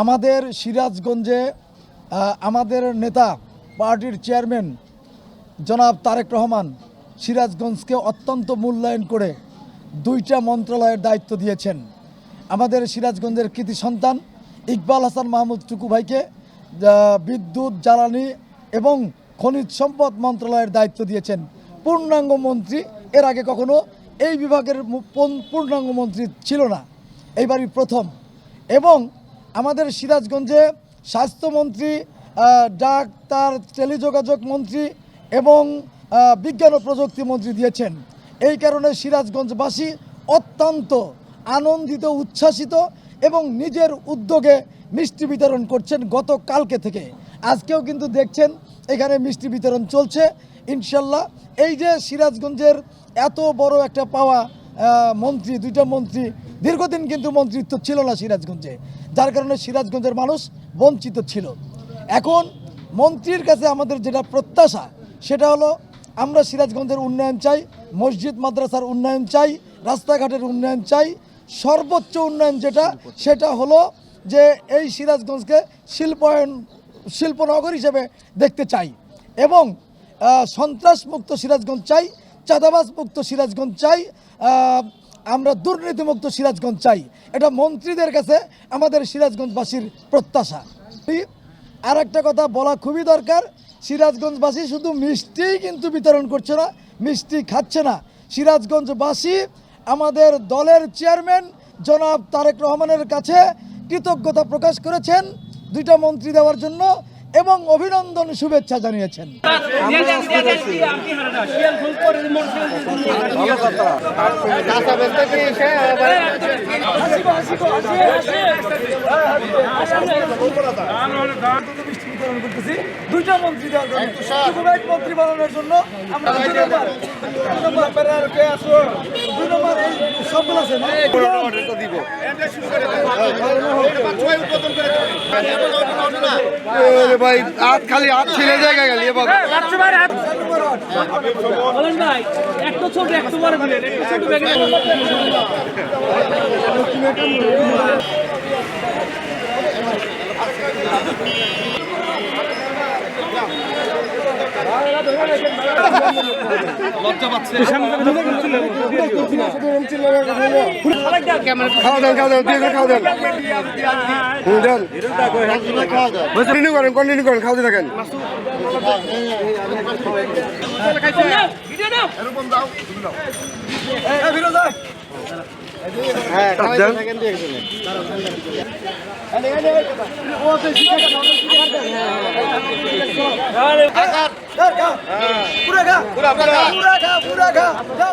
আমাদের সিরাজগঞ্জে আমাদের নেতা পার্টির চেয়ারম্যান জনাব তারেক রহমান সিরাজগঞ্জকে অত্যন্ত মূল্যায়ন করে 2টা মন্ত্রণালয়ের দায়িত্ব দিয়েছেন। আমাদের সিরাজগঞ্জের কৃতি সন্তান ইকবাল হাসান মাহমুদ টুকু ভাইকে বিদ্যুৎ, জ্বালানি এবং খনিজ সম্পদ মন্ত্রণালয়ের দায়িত্ব দিয়েছেন। পূর্ণাঙ্গ মন্ত্রী, এর আগে কখনো এই বিভাগের পূর্ণাঙ্গ মন্ত্রী ছিল না, এইবারই প্রথম। এবং আমাদের সিরাজগঞ্জে স্বাস্থ্যমন্ত্রী, ডাক্তার, টেলিযোগাযোগ মন্ত্রী এবং বিজ্ঞান ও প্রযুক্তি মন্ত্রী দিয়েছেন। এই কারণে সিরাজগঞ্জবাসী অত্যন্ত আনন্দিত, উচ্ছ্বাসিত এবং নিজের উদ্যোগে মিষ্টি বিতরণ করছেন গতকালকে থেকে। আজকেও কিন্তু দেখছেন এখানে মিষ্টি বিতরণ চলছে। ইনশাল্লাহ এই যে সিরাজগঞ্জের এত বড় একটা পাওয়া মন্ত্রী, 2টা মন্ত্রী, দীর্ঘদিন কিন্তু মন্ত্রিত্ব ছিল না সিরাজগঞ্জে, যার কারণে সিরাজগঞ্জের মানুষ বঞ্চিত ছিল। এখন মন্ত্রীর কাছে আমাদের যেটা প্রত্যাশা সেটা হলো আমরা সিরাজগঞ্জের উন্নয়ন চাই, মসজিদ মাদ্রাসার উন্নয়ন চাই, রাস্তাঘাটের উন্নয়ন চাই। সর্বোচ্চ উন্নয়ন যেটা সেটা হলো যে এই সিরাজগঞ্জকে শিল্পনগর হিসেবে দেখতে চাই এবং সন্ত্রাসমুক্ত সিরাজগঞ্জ চাই, চাঁদাবাজ মুক্ত সিরাজগঞ্জ চাই, আমরা দুর্নীতিমুক্ত সিরাজগঞ্জ চাই। এটা মন্ত্রীদের কাছে আমাদের সিরাজগঞ্জবাসীর প্রত্যাশা। আর একটা কথা বলা খুবই দরকার, সিরাজগঞ্জবাসী শুধু মিষ্টিই কিন্তু বিতরণ করছে না, মিষ্টি খাচ্ছে না। সিরাজগঞ্জবাসী আমাদের দলের চেয়ারম্যান জনাব তারেক রহমানের কাছে কৃতজ্ঞতা প্রকাশ করেছেন 2টা মন্ত্রী দেওয়ার জন্য এবং অভিনন্দন, শুভেচ্ছা জানিয়েছেন। মন্ত্রী বানানোর জন্য আমরা ভাই হাত খালি হাত ছেড়ে জায়গা গেল ভাই একটু ছোট একটু বড় দিলেন, একটু ছোট ব্যাগে লজ্জা পাচ্ছে। খাওয়া দেন, খাওয়া দেন, খাওয়া দেন, কন্টিনিউ করেন, কন্টিনিউ করেন, খাওয়া থাকেন। হ্যাঁ পুরা খা, পুরা খা, পুরা খা।